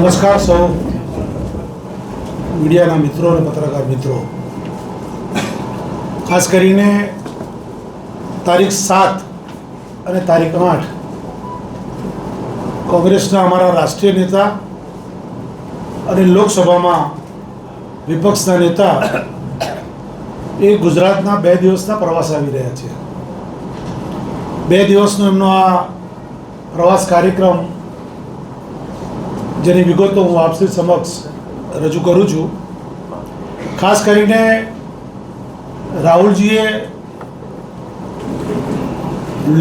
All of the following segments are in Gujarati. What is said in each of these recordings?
નમસ્કાર સૌ મીડિયાના મિત્રો અને પત્રકાર મિત્રો, ખાસ કરીને તારીખ 7 અને તારીખ 8 કોંગ્રેસના અમારા રાષ્ટ્રીય નેતા અને લોકસભામાં વિપક્ષના નેતા એ ગુજરાતના 2 દિવસના પ્રવાસ આવી રહ્યા છે. 2 દિવસનો એમનો આ પ્રવાસ કાર્યક્રમ, જેની વિગતો હું આપની સમક્ષ રજૂ કરું છું. ખાસ કરીને રાહુલજીએ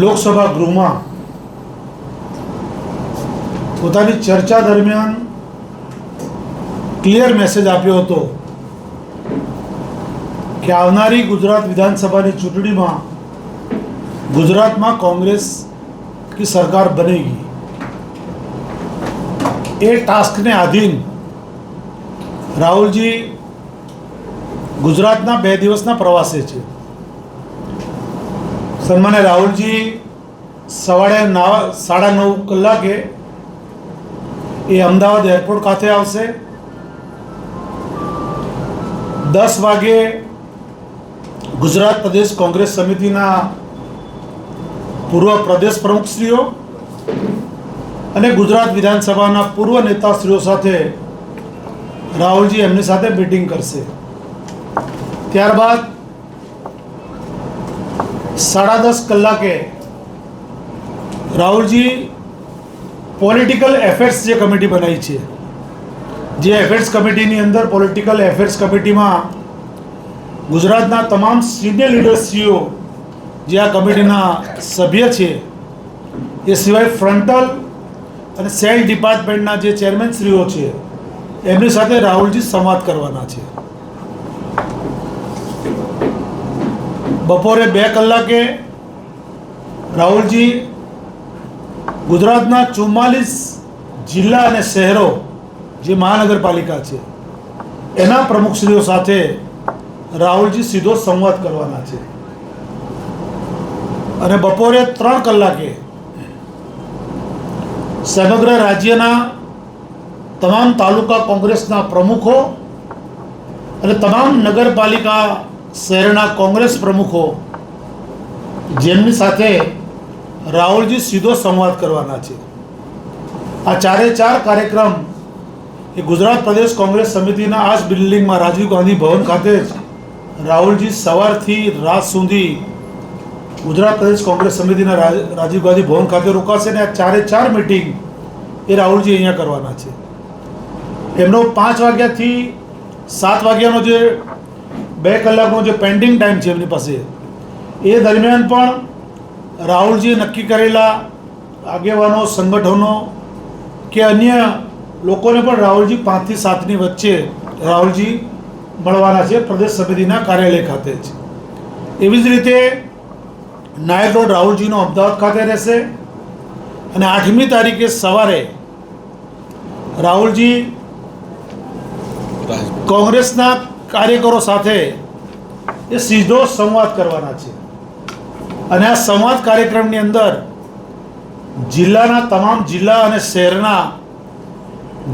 લોકસભા ગૃહમાં પોતાની ચર્ચા દરમિયાન ક્લિયર મેસેજ આપ્યો હતો કે આવનારી ગુજરાત વિધાનસભાની ચૂંટણીમાં ગુજરાતમાં કોંગ્રેસ की सरकार बनेगी. ये टास्क ने आधीन राहुलजी गुजरातना 2 દિવસના પ્રવાસે છે. સન્માન્ય રાહુલજી સવારે 9:30 કલાકે એ અમદાવાદ એરપોર્ટ ખાતે આવશે. 10 વાગે ગુજરાત પ્રદેશ કોંગ્રેસ સમિતિના પૂર્વ પ્રદેશ પ્રમુખશ્રીઓ અને ગુજરાત વિધાનસભાના પૂર્વ નેતાશ્રીઓ સાથે રાહુલજી એમની સાથે મીટિંગ કરશે. ત્યારબાદ 10:30 કલાકે રાહુલજી પોલિટિકલ એફેર્સ જે કમિટી બનાવી છે, જે એફેર્સ કમિટીની અંદર પોલિટિકલ એફેર્સ કમિટીમાં ગુજરાતના તમામ સિનિયર લીડર્સશ્રીઓ જે આ કમિટીના સભ્ય છે, એ સિવાય ફ્રન્ટલ અને સેલ ડિપાર્ટમેન્ટના જે ચેરમેનશ્રીઓ છે, એમની સાથે રાહુલજી સંવાદ કરવાના છે. બપોરે 2 કલાકે રાહુલજી ગુજરાતના 44 જિલ્લા અને શહેરો જે મહાનગરપાલિકા છે એના પ્રમુખશ્રીઓ સાથે રાહુલજી સીધો સંવાદ કરવાના છે. અને બપોરે 3 કલાકે સમગ્ર રાજ્યના તમામ તાલુકા કોંગ્રેસના પ્રમુખો અને તમામ નગરપાલિકા શહેરના કોંગ્રેસ પ્રમુખો, જેમની સાથે રાહુલજી સીધો સંવાદ કરવાના છે. આ 4 કાર્યક્રમ એ ગુજરાત પ્રદેશ કોંગ્રેસ સમિતિના આ જ બિલ્ડિંગમાં રાજીવ ગાંધી ભવન ખાતે જ રાહુલજી સવારથી રાત સુધી ગુજરાત પ્રદેશ કોંગ્રેસ સમિતિના રાજીવ ગાંધી ભવન ખાતે રોકાશે. અને આ 4 મીટિંગ એ રાહુલજી અહીંયા કરવાના છે. એમનો 5 વાગ્યાથી 7 વાગ્યાનો જે 2 કલાકનો જે પેન્ડિંગ ટાઈમ છે એમની પાસે, એ દરમિયાન પણ રાહુલજીએ નક્કી કરેલા આગેવાનો, સંગઠનો કે અન્ય લોકોને પણ રાહુલજી 5 થી 7ની વચ્ચે રાહુલજી મળવાના છે પ્રદેશ સમિતિના કાર્યાલય ખાતે જ. એવી જ રીતે નાયર રોડ રાહુલજીનો અમદાવાદ ખાતે રહેશે. અને 8મી તારીખે સવારે રાહુલજી કોંગ્રેસના કાર્યકરો સાથે એ સીધો સંવાદ કરવાના છે. અને આ સંવાદ કાર્યક્રમની અંદર જિલ્લાના તમામ જિલ્લા અને શહેરના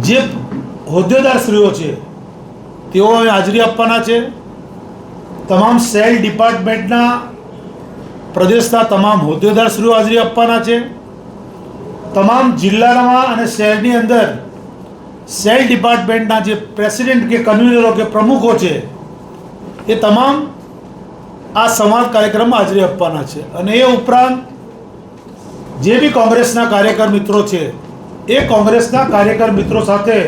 જે હોદ્દેદારશ્રીઓ છે તેઓ હાજરી આપવાના છે. તમામ સેલ ડિપાર્ટમેન્ટના પ્રદેશના તમામ હોદ્દેદારશ્રીઓ હાજરી આપવાના છે. તમામ જિલ્લામાં અને શહેરની અંદર સેલ ડિપાર્ટમેન્ટના જે પ્રેસિડેન્ટ કે કન્વીનરો કે પ્રમુખો છે, એ તમામ આ સંવાદ કાર્યક્રમમાં હાજરી આપવાના છે. અને એ ઉપરાંત જે બી કોંગ્રેસના કાર્યકર મિત્રો છે, એ કોંગ્રેસના કાર્યકર મિત્રો સાથે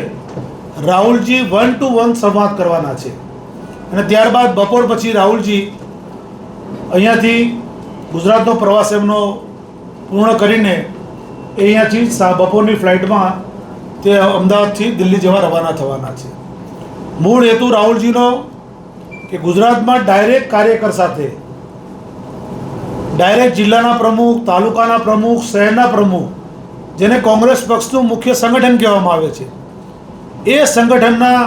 રાહુલજી 1-to-1 સંવાદ કરવાના છે. અને ત્યારબાદ બપોર પછી રાહુલજી અહીંયાથી ગુજરાતનો પ્રવાસ એમનો પૂર્ણ કરીને એ અહીંયાથી બપોરની ફ્લાઇટમાં તે અમદાવાદથી દિલ્હી જવા રવાના થવાના છે. મૂળ હેતુ રાહુલજીનો કે ગુજરાતમાં ડાયરેક્ટ કાર્યકર સાથે, ડાયરેક્ટ જિલ્લાના પ્રમુખ, તાલુકાના પ્રમુખ, શહેરના પ્રમુખ, જેને કોંગ્રેસ પક્ષનું મુખ્ય સંગઠન કહેવામાં આવે છે, એ સંગઠનના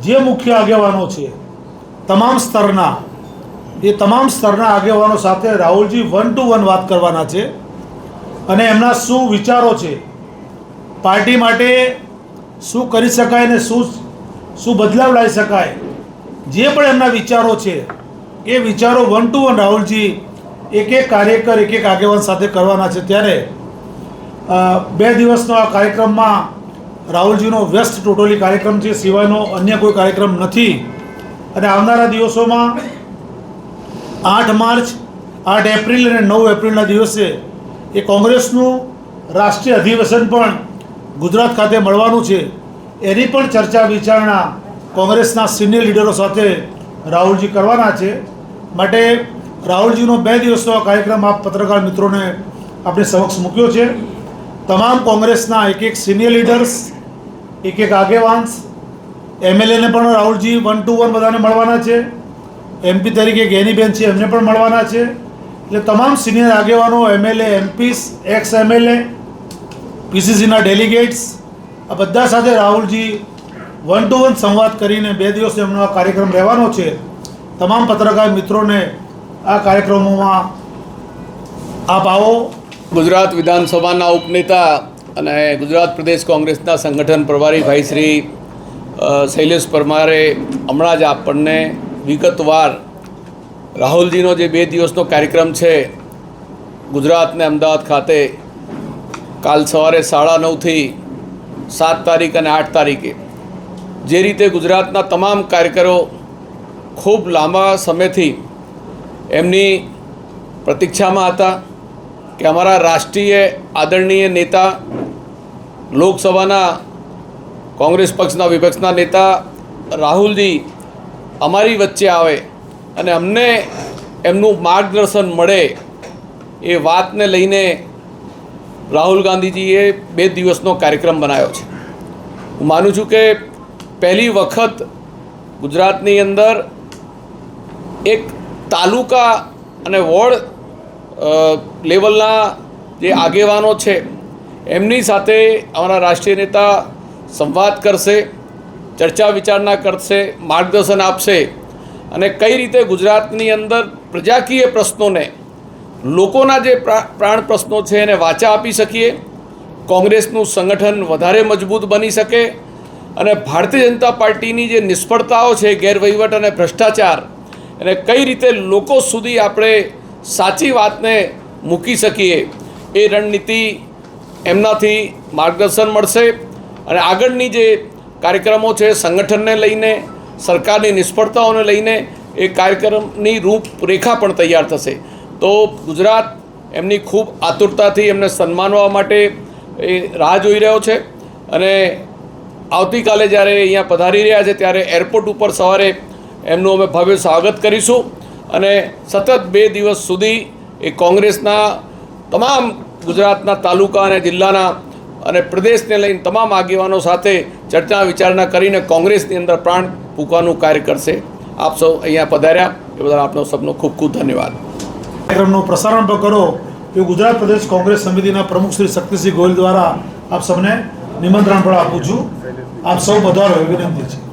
જે મુખ્ય આગેવાનો છે તમામ સ્તરના, એ તમામ સ્તરના આગેવાનો સાથે રાહુલજી 1-to-1 વાત કરવાના છે. અને એમના શું વિચારો છે, પાર્ટી માટે શું કરી શકાય ને શું બદલાવ લાવી શકાય, જે પણ એમના વિચારો છે એ વિચારો 1 to 1 રાહુલજી એક કાર્યકર એક આગેવાન સાથે કરવાના છે. ત્યારે 2 દિવસનો આ કાર્યક્રમમાં રાહુલજીનો વ્યસ્ત ટોટલી કાર્યક્રમ છે, સિવાયનો અન્ય કોઈ કાર્યક્રમ નથી. અને આવનારા દિવસોમાં 8 માર્ચ, 8 એપ્રિલ અને 9 એપ્રિલના દિવસે એ કોંગ્રેસનું રાષ્ટ્રીય અધિવેશન પણ ગુજરાત ખાતે મળવાનું છે. એની પણ ચર્ચા વિચારણા કોંગ્રેસના સિનિયર લીડરો સાથે રાહુલજી કરવાના છે. માટે રાહુલજીનો 2 દિવસનો આ કાર્યક્રમ આપ પત્રકાર મિત્રોને આપણી સમક્ષ મૂક્યો છે. તમામ કોંગ્રેસના એક સિનિયર લીડર્સ, એક આગેવાન, એમએલએને પણ રાહુલજી 1 to 1 બધાને મળવાના છે. એમપી તરીકે ગેનીબેન છે, એમને પણ મળવાના છે. એટલે તમામ સિનિયર આગેવાનો, એમએલએ, એમપીસ, એક્સ એમએલએ, પીસીસીના ડેલિગેટ્સ, આ બધા સાથે રાહુલજી 1 to 1 સંવાદ કરીને 2 દિવસ એમનો આ કાર્યક્રમ રહેવાનો છે. તમામ પત્રકાર મિત્રોને આ કાર્યક્રમોમાં આપ આવો. ગુજરાત વિધાનસભાના ઉપનેતા અને ગુજરાત પ્રદેશ કોંગ્રેસના સંગઠન પ્રભારી ભાઈ શ્રી શૈલેષ પરમારે હમણાં જ આપણને વિગતવાર રાહુલજીનો જે 2 દિવસનો કાર્યક્રમ છે ગુજરાત ને અમદાવાદ ખાતે કાલ સવારે 9:30થી 7 તારીખ અને 8 તારીખે જે રીતે ગુજરાતના તમામ કાર્યકરો ખૂબ લાંબા સમયથી એમની પ્રતીક્ષામાં હતા કે અમારા રાષ્ટ્રીય આદરણીય નેતા, લોકસભાના કોંગ્રેસ પક્ષના વિપક્ષના નેતા રાહુલજી અમારી વચ્ચે આવે અને અમને એમનું માર્ગદર્શન મળે, એ વાતને લઈને રાહુલ ગાંધીજીએ 2 દિવસનો કાર્યક્રમ બનાવ્યો છે. હું માનું છું કે પહેલી વખત ગુજરાતની અંદર એક તાલુકા અને વોર્ડ લેવલના જે આગેવાનો છે એમની સાથે અમારા રાષ્ટ્રીય નેતા સંવાદ કરશે, ચર્ચા વિચારણા કરશે, માર્ગદર્શન આપશે અને કઈ રીતે ગુજરાતની અંદર પ્રજાકીય પ્રશ્નોને, લોકોના જે પ્રાણ પ્રશ્નો છે એને વાચા આપી શકીએ, કોંગ્રેસનું સંગઠન વધારે મજબૂત બની શકે અને ભારતીય જનતા પાર્ટીની જે નિષ્ફળતાઓ છે, ગેરવહીવટ અને ભ્રષ્ટાચાર, અને કઈ રીતે લોકો સુધી આપણે સાચી વાતને મૂકી શકીએ, એ રણનીતિ એમનાથી માર્ગદર્શન મળશે. અને આગળની જે કાર્યક્રમો છે સંગઠનને લઈને, સરકારની નિષ્ફળતાઓને લઈને એ કાર્યક્રમની રૂપરેખા પણ તૈયાર થશે. તો ગુજરાત એમની ખૂબ આતુરતાથી એમને સન્માનવા માટે એ રાહ જોઈ રહ્યો છે. અને આવતીકાલે જ્યારે અહીંયા પધારી રહ્યા છે ત્યારે એરપોર્ટ ઉપર સવારે એમનું અમે ભવ્ય સ્વાગત કરીશું અને સતત 2 દિવસ સુધી એ કોંગ્રેસના તમામ ગુજરાતના તાલુકા અને જિલ્લાના અને પ્રદેશને લઈને તમામ આગેવાનો સાથે ચર્ચા વિચારણા કરીને કોંગ્રેસની અંદર પ્રાણ ફૂંકવાનું કાર્ય કરશે. આપ સૌ અહીંયા પધાર્યા એ બદલ આપનો સૌનો ખૂબ ખૂબ ધન્યવાદ. કાર્યક્રમનો પ્રસારણ પણ કરો એ ગુજરાત પ્રદેશ કોંગ્રેસ સમિતિના પ્રમુખ શ્રી શક્તિસિંહ ગોહિલ દ્વારા આપ સૌને નિમંત્રણ પણ આપું છું. આપ સૌ પધારો એવી વિનંતી છે.